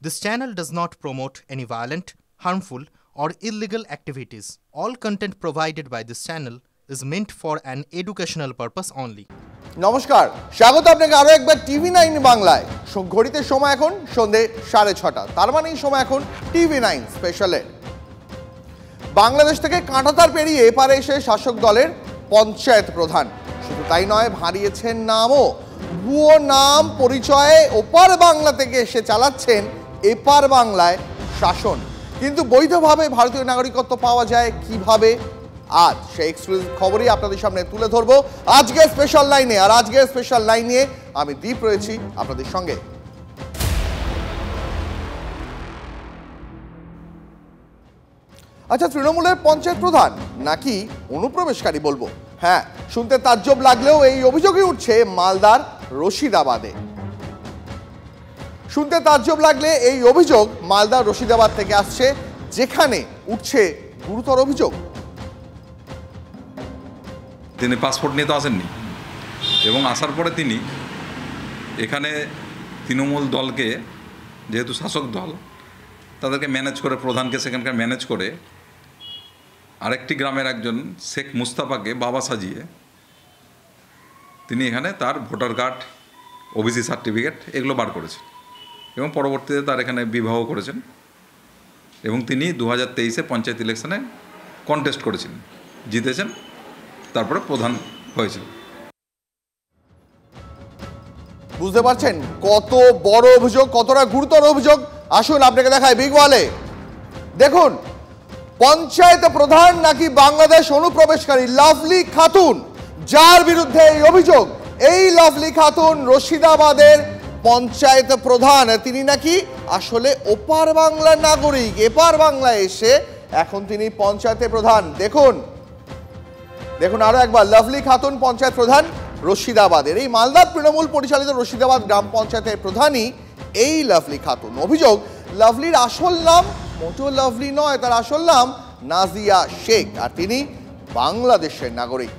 This channel does not promote any violent, harmful, or illegal activities. All content provided by this channel is meant for an educational purpose only. নমস্কার, স্বাগত আপনাকে আরো একবার TV 9 বাংলায়। ঘড়িতে সময় এখন সন্ধ্যে 6:30। তার মানে এই সময় এখন টিভি 9 স্পেশালে। বাংলাদেশ থেকে কাঁটাতার পেরিয়ে এপারে এসে শাসক দলের পঞ্চায়েত প্রধান। শুধু তাই নয়, হারিয়েছেন নামও। ভুয়ো নাম পরিচয়ে ওপার বাংলা থেকে এসে চালাচ্ছেন এপার বাংলায় শাসন। কিন্তু বৈধভাবে ভারতীয় নাগরিকত্ব পাওয়া যায় কিভাবে? আজ সেই এক্সক্লুসিভ খবরই আপনাদের সামনে তুলে ধরবো আজকের স্পেশাল লাইনে। আর আজকের স্পেশাল লাইন নিয়ে আমি দীপ রয়েছি আপনাদের সঙ্গে। আচ্ছা, তৃণমূলের পঞ্চায়েত প্রধান নাকি অনুপ্রবেশকারী বলবো? হ্যাঁ, শুনতে তাজ্জব লাগলেও এই অভিযোগই উঠছে মালদার রশিদাবাদে। শুনতে তাজ্জব লাগলে এই অভিযোগ মালদার রশিদাবাদ থেকে আসছে, যেখানে উঠছে গুরুতর অভিযোগ। তিনি পাসপোর্ট নিয়ে তো আসেননি, এবং আসার পরে তিনি এখানে তৃণমূল দলকে, যেহেতু শাসক দল, তাদেরকে ম্যানেজ করে, প্রধানকে সেখানকার ম্যানেজ করে আরেকটি গ্রামের একজন শেখ মুস্তাফাকে বাবা সাজিয়ে তিনি এখানে তার ভোটার কার্ড, ওবিসি সার্টিফিকেট এগুলো বার করেছেন, এবং পরবর্তীতে তার এখানে বিবাহ করেছেন, এবং তিনি 2023-এ পঞ্চায়েত ইলেকশনে কন্টেস্ট করেছিলেন, জিতেছেন, তারপরে প্রধান হয়েছিল। বুঝতে পারছেন কত বড় অভিযোগ, কতটা গুরুতর অভিযোগ? আসুন আপনাকে দেখায় বিগ ওয়ালে। দেখুন, পঞ্চায়েত প্রধান নাকি বাংলাদেশ অনুপ্রবেশকারী লাভলি খাতুন, যার বিরুদ্ধে এই অভিযোগ। এই লাভলি খাতুন রশিদাবাদের পঞ্চায়েত প্রধান। তিনি নাকি আসলে ওপার বাংলার নাগরিক, এপার বাংলায় এসে এখন তিনি পঞ্চায়েতে প্রধান। দেখুন দেখুন আরো একবার, লাভলি খাতুন পঞ্চায়েত প্রধান রশিদাবাদের। এই মালদা তৃণমূল পরিচালিত রশিদাবাদ গ্রাম পঞ্চায়েতের প্রধানই এই লাভলি খাতুন। অভিযোগ, লাভলির আসল নাম মোটেও লাভলি নয়, তার আসল নাম নাজিয়া শেখ, আর তিনি বাংলাদেশের নাগরিক।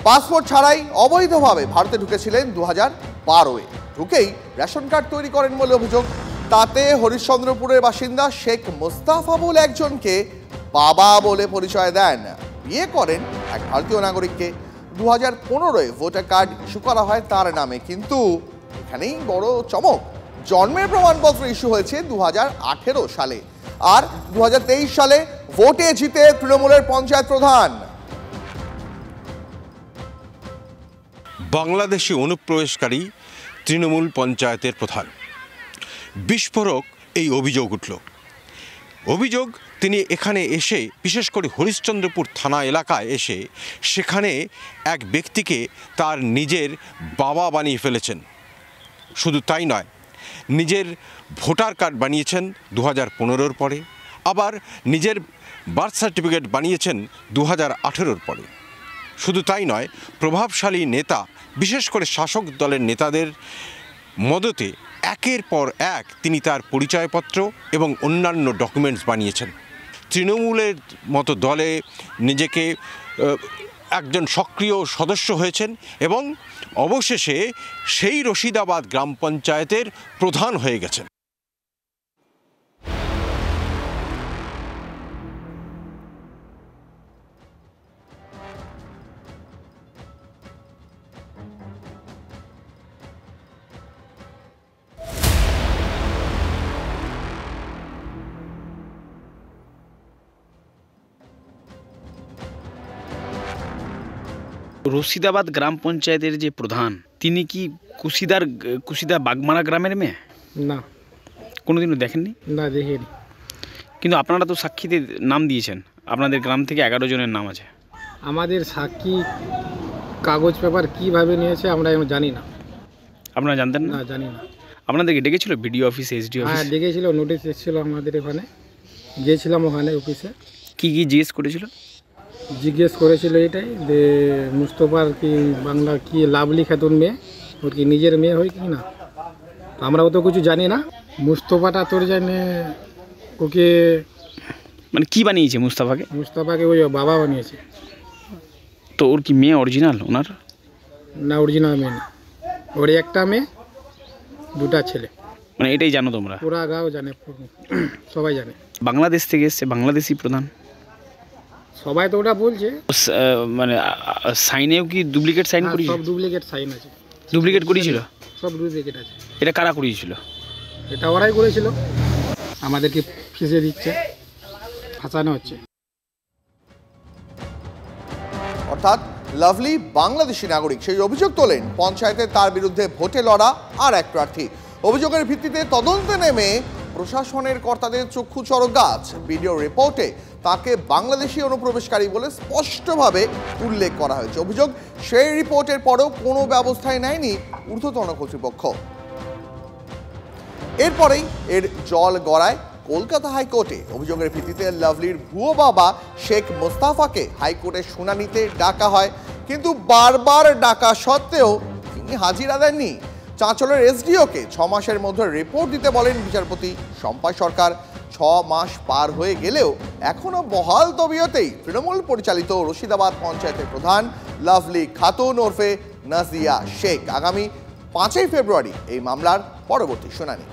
পাসপোর্ট ছাড়াই অবৈধভাবে ভারতে ঢুকেছিলেন 2012-এ। ঢুকেই রেশন কার্ড তৈরি করেন বলে অভিযোগ। তাতে হরিশ্চন্দ্রপুরের বাসিন্দা শেখ মুস্তাফা বলে একজনকে বাবা বলে পরিচয় দেন। বিয়ে করেন এক ভারতীয় নাগরিককে। 2015-এ ভোটার কার্ড ইস্যু করা হয় তার নামে। কিন্তু এখানেই বড় চমক, জন্মের প্রমাণপত্র ইস্যু হয়েছে 2018 সালে, আর 2023 সালে ভোটে জিতে তৃণমূলের পঞ্চায়েত প্রধান। বাংলাদেশি অনুপ্রবেশকারী তৃণমূল পঞ্চায়েতের প্রধান। বিস্ফোরক এই অভিযোগ উঠল। অভিযোগ, তিনি এখানে এসে, বিশেষ করে হরিশ্চন্দ্রপুর থানা এলাকায় এসে, সেখানে এক ব্যক্তিকে তার নিজের বাবা বানিয়ে ফেলেছেন। শুধু তাই নয়, নিজের ভোটার কার্ড বানিয়েছেন 2015-র পরে, আবার নিজের বার্থ সার্টিফিকেট বানিয়েছেন 2018-র পরে। শুধু তাই নয়, প্রভাবশালী নেতা, বিশেষ করে শাসক দলের নেতাদের মদতে একের পর এক তিনি তার পরিচয়পত্র এবং অন্যান্য ডকুমেন্টস বানিয়েছেন। তৃণমূলের মতো দলে নিজেকে একজন সক্রিয় সদস্য হয়েছেন, এবং অবশেষে সেই রশিদাবাদ গ্রাম পঞ্চায়েতের প্রধান হয়ে গেছেন। রশিদাবাদ গ্রাম পঞ্চায়েতের যে প্রধান, তিনি কি কুশিদা বাগমারা গ্রামের মেয়ে? না, কোনোদিনও দেখেননি? না, দেখিনি। কিন্তু আপনারা তো সাক্ষীতে নাম দিয়েছেন, আপনাদের গ্রাম থেকে 11 জনের নাম আছে। আমাদের সাক্ষী কাগজ পেপার কিভাবে নিয়েছে আমরা এখন জানি না। আপনারা জানতেন না? না, জানি না। আপনাদেরকে ডেকেছিল বিডিও অফিস, এসডি অফিস? হ্যাঁ, ডেকেছিল, নোটিশ এসেছিল আমাদের এখানে, গিয়েছিলাম ওখানে অফিসে। কি জিজ্ঞেস করেছিল? জিজ্ঞেস করেছিল এটাই যে মুস্তফার কি বাংলা কি লাভলি খাতুন মেয়ে, ওর কি নিজের মেয়ে হয় কি না। আমরাও তো কিছু জানি না। মুস্তফাটা তোর জানে ওকে, মানে কি বানিয়েছে মুস্তাফাকে? মুস্তফাকে ওই বাবা বানিয়েছে। তো ওর কি মেয়ে অরিজিনাল ওনার? না, অরিজিনাল মেয়ে না, ওর একটা মেয়ে, দুটা ছেলে। মানে এটাই জানো তোমরা? পুরা গাঁও জানে, সবাই জানে। বাংলাদেশ থেকে এসছে, বাংলাদেশি প্রধান, সবাই তো ওটা বলছে। মানে সাইনেও কি ডুপ্লিকেট সাইন হ্যাঁ, করিয়েছিল? সব ডুপ্লিকেট সাইন আছে। ডুপ্লিকেট করিয়েছিল? সব ডুপ্লিকেট আছে। এটা কারা করিয়েছিল? এটা ওরাই করেছিল, আমাদেরকে ফেঁসে দিচ্ছে, ফাঁসানো হচ্ছে। অর্থাৎ লাভলি বাংলাদেশি নাগরিক, সেই অভিযোগ তোলেন পঞ্চায়েতে তার বিরুদ্ধে ভোটে লড়া আর এক প্রার্থী। অভিযোগের ভিত্তিতে তদন্তে নেমে প্রশাসনের কর্তাদের চক্ষু চড়ক গাছ। ভিডিও রিপোর্টে তাকে বাংলাদেশি অনুপ্রবেশকারী বলে স্পষ্টভাবে উল্লেখ করা হয়েছে। অভিযোগ, সেই রিপোর্টের পরেও কোনো ব্যবস্থাই নেয়নি ঊর্ধ্বতন কর্তৃপক্ষ। এরপরেই এর জল গড়ায় কলকাতা হাইকোর্টে। অভিযোগের ভিত্তিতে লাভলির ভুয়ো বাবা শেখ মোস্তাফাকে হাইকোর্টের শুনানিতে ডাকা হয়, কিন্তু বারবার ডাকা সত্ত্বেও তিনি হাজিরা দেননি। চাঁচলের এসডিওকে 6 মাসের মধ্যে রিপোর্ট দিতে বলেন বিচারপতি শম্পা সরকার। 6 মাস পার হয়ে গেলেও এখনো বহাল তবিয়তেই তৃণমূল পরিচালিত রশিদাবাদ পঞ্চায়েতের প্রধান লাভলি খাতুন ওরফে নাজিয়া শেখ। আগামী 5 ফেব্রুয়ারি এই মামলার পরবর্তী শুনানি।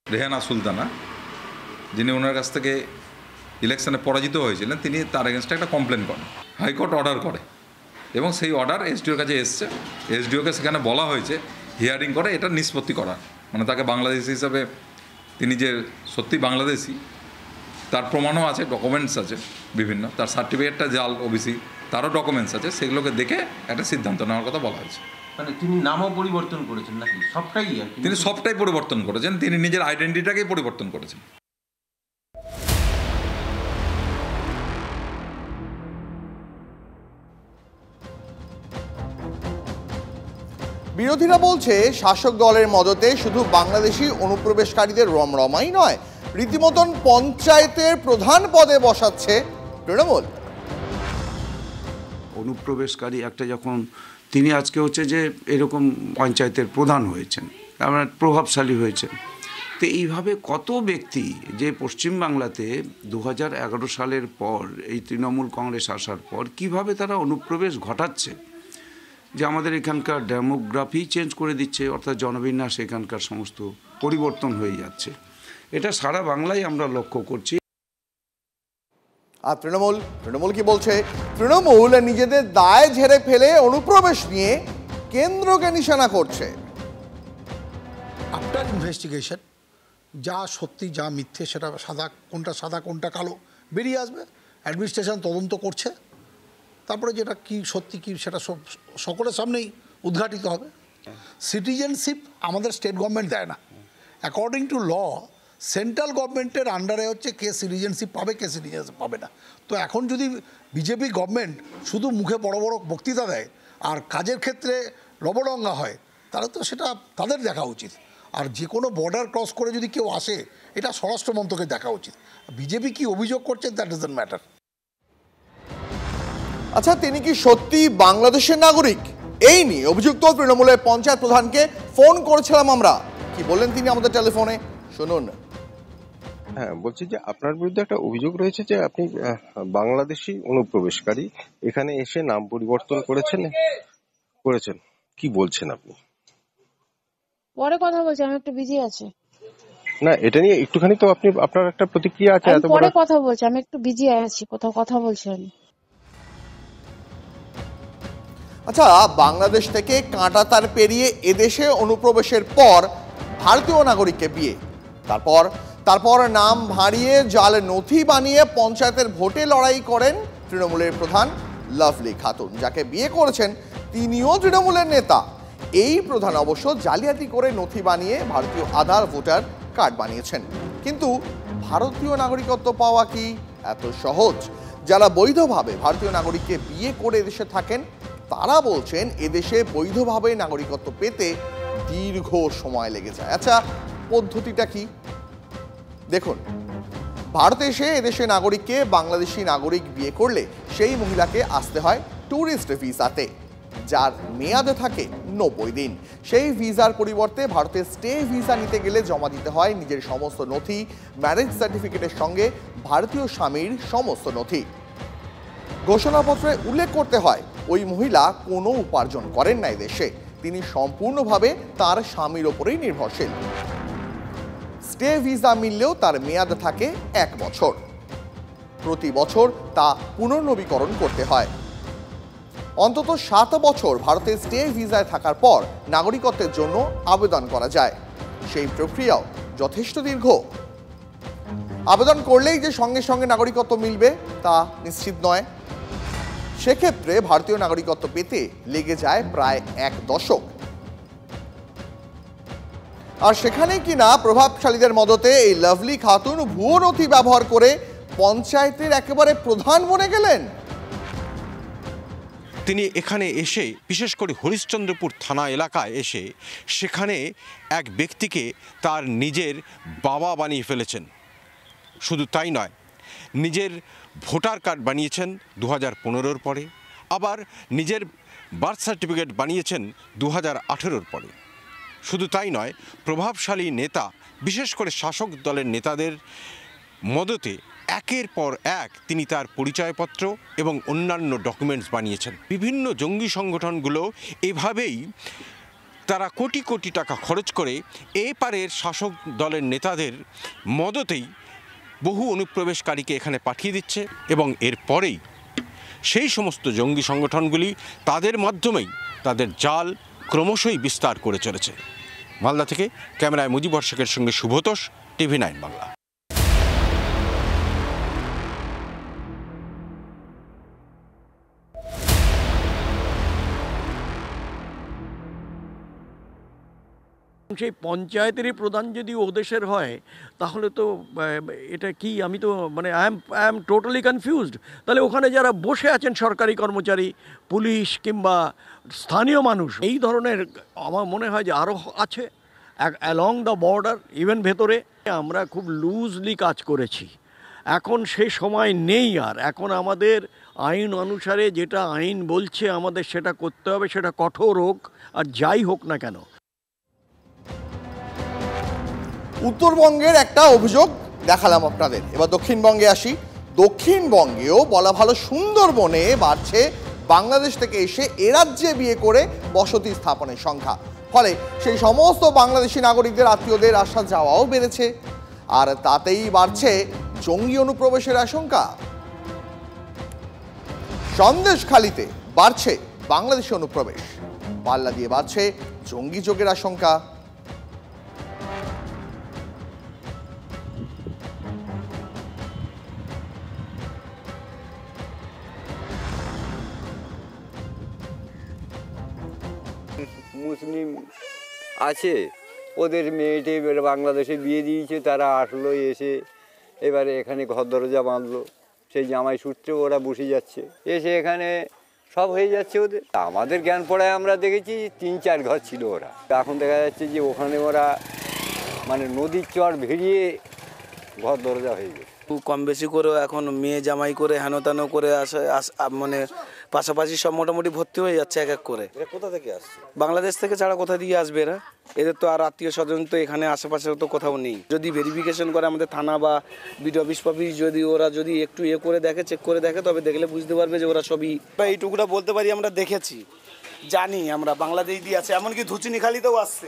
রেহানা সুলতানা, যিনি ওনার কাছ থেকে ইলেকশনে পরাজিত হয়েছিলেন, তিনি তার এগেনস্টে একটা কমপ্লেন করেন। হাইকোর্ট অর্ডার করে এবং সেই অর্ডার এসডিওর কাছে এসছে। এসডিওকে সেখানে বলা হয়েছে হিয়ারিং করে এটা নিষ্পত্তি করা, মানে তাকে বাংলাদেশি হিসাবে, তিনি যে সত্যি বাংলাদেশি তার প্রমাণও আছে, ডকুমেন্টস আছে বিভিন্ন, তার সার্টিফিকেটটা জাল ওবিসি, তারও ডকুমেন্টস আছে, সেগুলোকে দেখে একটা সিদ্ধান্ত নেওয়ার কথা বলা হয়েছে। মানে তিনি নামও পরিবর্তন করেছেন নাকি? সবটাই আর কি? তিনি সবটাই পরিবর্তন করেছেন, তিনি নিজের আইডেন্টিটিটাকেই পরিবর্তন করেছেন। বিরোধীরা বলছে শাসক দলের মদতে শুধু বাংলাদেশি অনুপ্রবেশকারীদের রমরমাই নয়, রীতিমতন পঞ্চায়েতের প্রধান পদে বসাচ্ছে তৃণমূল। অনুপ্রবেশকারী একটা যখন তিনি আজকে হচ্ছে যে এরকম পঞ্চায়েতের প্রধান হয়েছেন, আমরা প্রভাবশালী হয়েছেন, তো এইভাবে কত ব্যক্তি যে পশ্চিমবাংলাতে 2011 সালের পর এই তৃণমূল কংগ্রেস আসার পর কিভাবে তারা অনুপ্রবেশ ঘটাচ্ছে, যে আমাদের এখানকার ডেমোগ্রাফি চেঞ্জ করে দিচ্ছে, অর্থাৎ জনবিন্যাস এখানকার সমস্ত পরিবর্তন হয়ে যাচ্ছে। এটা সারা বাংলায় আমরা লক্ষ্য করছি। আর তৃণমূল কি বলছে? তৃণমূল নিজেদের দায় ঝেড়ে ফেলে অনুপ্রবেশ নিয়ে কেন্দ্রকে নিশানা করছে। আফটার ইনভেস্টিগেশন যা সত্যি যা মিথ্যে সেটা সাদা কোনটা কালো বেরিয়ে আসবে। অ্যাডমিনিস্ট্রেশন তদন্ত করছে, তারপরে যেটা কি সত্যি কি সেটা সকলের সামনেই উদ্ঘাটিত হবে। সিটিজেনশিপ আমাদের স্টেট গভর্নমেন্ট দেয় না। অ্যাকর্ডিং টু ল সেন্ট্রাল গভর্নমেন্টের আন্ডারে হচ্ছে কে সিটিজেনশিপ পাবে, কে সিটিজেনশিপ পাবে না। তো এখন যদি বিজেপি গভর্নমেন্ট শুধু মুখে বড় বড় বক্তৃতা দেয় আর কাজের ক্ষেত্রে লবডঙ্গা হয়, তাহলে তো সেটা তাদের দেখা উচিত। আর যে কোনো বর্ডার ক্রস করে যদি কেউ আসে, এটা স্বরাষ্ট্র মন্ত্রকের দেখা উচিত। বিজেপি কি অভিযোগ করছে দ্যাট ডাজন্ট ম্যাটার। আচ্ছা, তিনি কি সত্যি বাংলাদেশের নাগরিক? এই নিয়ে অভিযুক্ত তৃণমূলের পঞ্চায়েত প্রধানকে ফোন করেছিলাম আমরা। কি বললেন তিনি আমাদের টেলিফোনে, শুনুন। হ্যাঁ, বলছি যে আপনার বিরুদ্ধে একটা অভিযোগ রয়েছে যে আপনি বাংলাদেশি অনুপ্রবেশকারী, এখানে এসে নাম পরিবর্তন করেছেন, কি বলছেন আপনি? পরে কথা বলছি, আমি একটু বিজি আছি। না, এটা নিয়ে একটুখানি তো আপনার একটা প্রতিক্রিয়া আছে। এত পরে কথা বলছি, আমি একটু বিজি আছি, কোথাও কথা বলছি আমি। আচ্ছা, বাংলাদেশ থেকে কাঁটাতার পেরিয়ে এদেশে অনুপ্রবেশের পর ভারতীয় নাগরিককে বিয়ে, তারপর নাম ভাঁড়িয়ে জাল নথি বানিয়ে পঞ্চায়েতের ভোটে লড়াই করেন তৃণমূলের প্রধান লাভলি খাতুন। যাকে বিয়ে করেছেন তিনিও তৃণমূলের নেতা। এই প্রধান অবশ্য জালিয়াতি করে নথি বানিয়ে ভারতীয় আধার ভোটার কার্ড বানিয়েছেন। কিন্তু ভারতীয় নাগরিকত্ব পাওয়া কি এত সহজ? যারা বৈধভাবে ভারতীয় নাগরিককে বিয়ে করে এদেশে থাকেন তারা বলছেন এদেশে বৈধভাবে নাগরিকত্ব পেতে দীর্ঘ সময় লেগে যায়। আচ্ছা, পদ্ধতিটা কি দেখুন। ভারতে এসে এদেশে নাগরিককে বাংলাদেশি নাগরিক বিয়ে করলে সেই মহিলাকে আসতে হয় ট্যুরিস্ট ভিসাতে, যার মেয়াদে থাকে 90 দিন। সেই ভিসার পরিবর্তে ভারতে স্টে ভিসা নিতে গেলে জমা দিতে হয় নিজের সমস্ত নথি, ম্যারেজ সার্টিফিকেটের সঙ্গে ভারতীয় স্বামীর সমস্ত নথি। ঘোষণাপত্রে উল্লেখ করতে হয় ওই মহিলা কোনো উপার্জন করেন না দেশে, তিনি সম্পূর্ণভাবে তার স্বামীর ওপরেই নির্ভরশীল। স্টে ভিসা মিললেও তার মেয়াদ থাকে 1 বছর। প্রতি বছর তা পুনর্নবীকরণ করতে হয়। অন্তত 7 বছর ভারতে স্টে ভিসায় থাকার পর নাগরিকত্বের জন্য আবেদন করা যায়। সেই প্রক্রিয়াও যথেষ্ট দীর্ঘ। আবেদন করলেই যে সঙ্গে সঙ্গে নাগরিকত্ব মিলবে তা নিশ্চিত নয়। সেক্ষেত্রে ভারতীয় নাগরিকত্ব পেতে লেগে যায় প্রায় 1 দশক। আর সেখানেই কিনা প্রভাবশালীদের মদতে এই লাভলি খাতুন ভুয়ো নথি ব্যবহার করে পঞ্চায়েতের একেবারে প্রধান বনে গেলেন। তিনি এখানে এসে, বিশেষ করে হরিশ্চন্দ্রপুর থানা এলাকায় এসে, সেখানে এক ব্যক্তিকে তার নিজের বাবা বানিয়ে ফেলেছেন। শুধু তাই নয়, নিজের ভোটার কার্ড বানিয়েছেন 2015-র পরে, আবার নিজের বার্থ সার্টিফিকেট বানিয়েছেন 2018-র পরে। শুধু তাই নয়, প্রভাবশালী নেতা, বিশেষ করে শাসক দলের নেতাদের মদতে একের পর এক তিনি তার পরিচয়পত্র এবং অন্যান্য ডকুমেন্টস বানিয়েছেন। বিভিন্ন জঙ্গি সংগঠনগুলো এভাবেই তারা কোটি কোটি টাকা খরচ করে এপারের শাসক দলের নেতাদের মদতেই বহু অনুপ্রবেশকারীকে এখানে পাঠিয়ে দিচ্ছে এবং এরপরেই সেই সমস্ত জঙ্গি সংগঠনগুলি তাদের মাধ্যমেই তাদের জাল ক্রমশই বিস্তার করে চলেছে। মালদা থেকে ক্যামেরায় মুজিবর শেখের সঙ্গে শুভতোষ, TV9 বাংলা। সেই পঞ্চায়েতেরই প্রধান যদি ও দেশের হয় তাহলে তো এটা কি, আমি তো মানে আই এম টোটালি কনফিউজড। তাহলে ওখানে যারা বসে আছেন সরকারি কর্মচারী, পুলিশ কিংবা স্থানীয় মানুষ, এই ধরনের আমার মনে হয় যে আরও আছে অ্যালং দ্য বর্ডার, ইভেন ভেতরে। আমরা খুব লুজলি কাজ করেছি, এখন সে সময় নেই আর। এখন আমাদের আইন অনুসারে যেটা আইন বলছে আমাদের সেটা করতে হবে, সেটা কঠোর হোক আর যাই হোক না কেন। উত্তরবঙ্গের একটা অভিযোগ দেখালাম আপনাদের, এবার দক্ষিণবঙ্গে আসি। দক্ষিণবঙ্গেও বলা ভালো সুন্দরবনে বাড়ছে বাংলাদেশ থেকে এসে এ রাজ্যে বিয়ে করে বসতি স্থাপনের সংখ্যা। ফলে সেই সমস্ত বাংলাদেশি নাগরিকদের আত্মীয়দের আসা যাওয়াও বেড়েছে, আর তাতেই বাড়ছে জঙ্গি অনুপ্রবেশের আশঙ্কা। সন্দেশখালিতে বাড়ছে বাংলাদেশি অনুপ্রবেশ, পাল্লা দিয়ে বাড়ছে জঙ্গি যোগের আশঙ্কা। মুসলিম আছে, ওদের মেয়েটে বাংলাদেশে বিয়ে দিয়েছে, তারা আসলো, এসে এবারে এখানে ঘর দরজা বাঁধলো, সেই জামাই সূত্রে ওরা বসে যাচ্ছে, এসে এখানে সব হয়ে যাচ্ছে ওদের। আমাদের জ্ঞান পড়ায় আমরা দেখেছি 3-4 ঘর ছিল ওরা, এখন দেখা যাচ্ছে যে ওখানে ওরা মানে নদীর চর ভেরিয়ে ঘর দরজা হয়ে গেছে। কম বেশি করেও এখন মেয়ে জামাই করে হেন তেন করে আসে, মানে পাশাপাশি সব মোটামুটি ভর্তি হয়ে যাচ্ছে এক এক করে। কোথা থেকে আসছে? বাংলাদেশ থেকে ছাড়া কোথা দিয়ে আসবে এরা? এদের তো আর আত্মীয় স্বজন তো এখানে আশেপাশে তো কোথাও নেই। যদি ভেরিফিকেশন করে আমাদের থানা বা বিডিও অফিস ফফিস, যদি ওরা যদি একটু করে দেখে, চেক করে দেখে, তবে দেখলে বুঝতে পারবে যে ওরা সবই। এইটুকুটা বলতে পারি, আমরা দেখেছি, জানি আমরা বাংলাদেশ দিয়ে আছে, এমনকি ধুচিনিখালিতেও আসছে।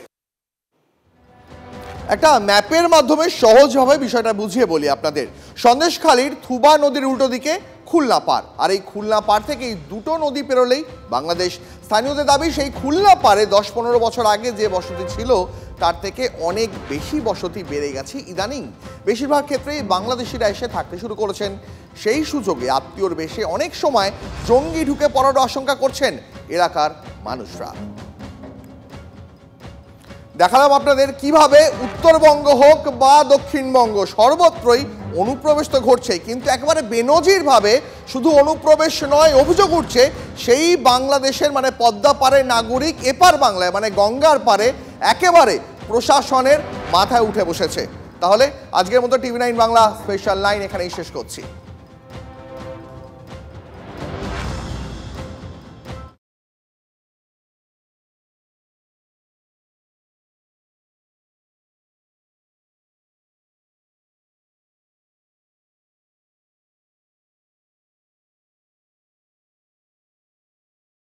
একটা ম্যাপের মাধ্যমে সহজভাবে বিষয়টা বুঝিয়ে বলি আপনাদের। সন্দেশখালীর থুবা নদীর উল্টো দিকে খুলনা পার, আর এই খুলনা পার থেকে এই দুটো নদী পেরোলেই বাংলাদেশ। স্থানীয়দের দাবি সেই খুলনা পারে 10-15 বছর আগে যে বসতি ছিল তার থেকে অনেক বেশি বসতি বেড়ে গেছে ইদানিং। বেশিরভাগ ক্ষেত্রেই বাংলাদেশিরা এসে থাকতে শুরু করেছেন। সেই সুযোগে আত্মীয়র বেশে অনেক সময় জঙ্গি ঢুকে পড়ার আশঙ্কা করছেন এলাকার মানুষরা। দেখালাম আপনাদের কিভাবে উত্তরবঙ্গ হোক বা দক্ষিণবঙ্গ সর্বত্রই অনুপ্রবেশ তো ঘটছে, কিন্তু একেবারে বেনজিরভাবে শুধু অনুপ্রবেশ নয়, অভিযোগ উঠছে সেই বাংলাদেশের মানে পদ্মা পাড়ের নাগরিক এপার বাংলায় মানে গঙ্গার পাড়ে একেবারে প্রশাসনের মাথায় উঠে বসেছে। তাহলে আজকের মতো TV9 বাংলা স্পেশাল 9 এখানেই শেষ করছি।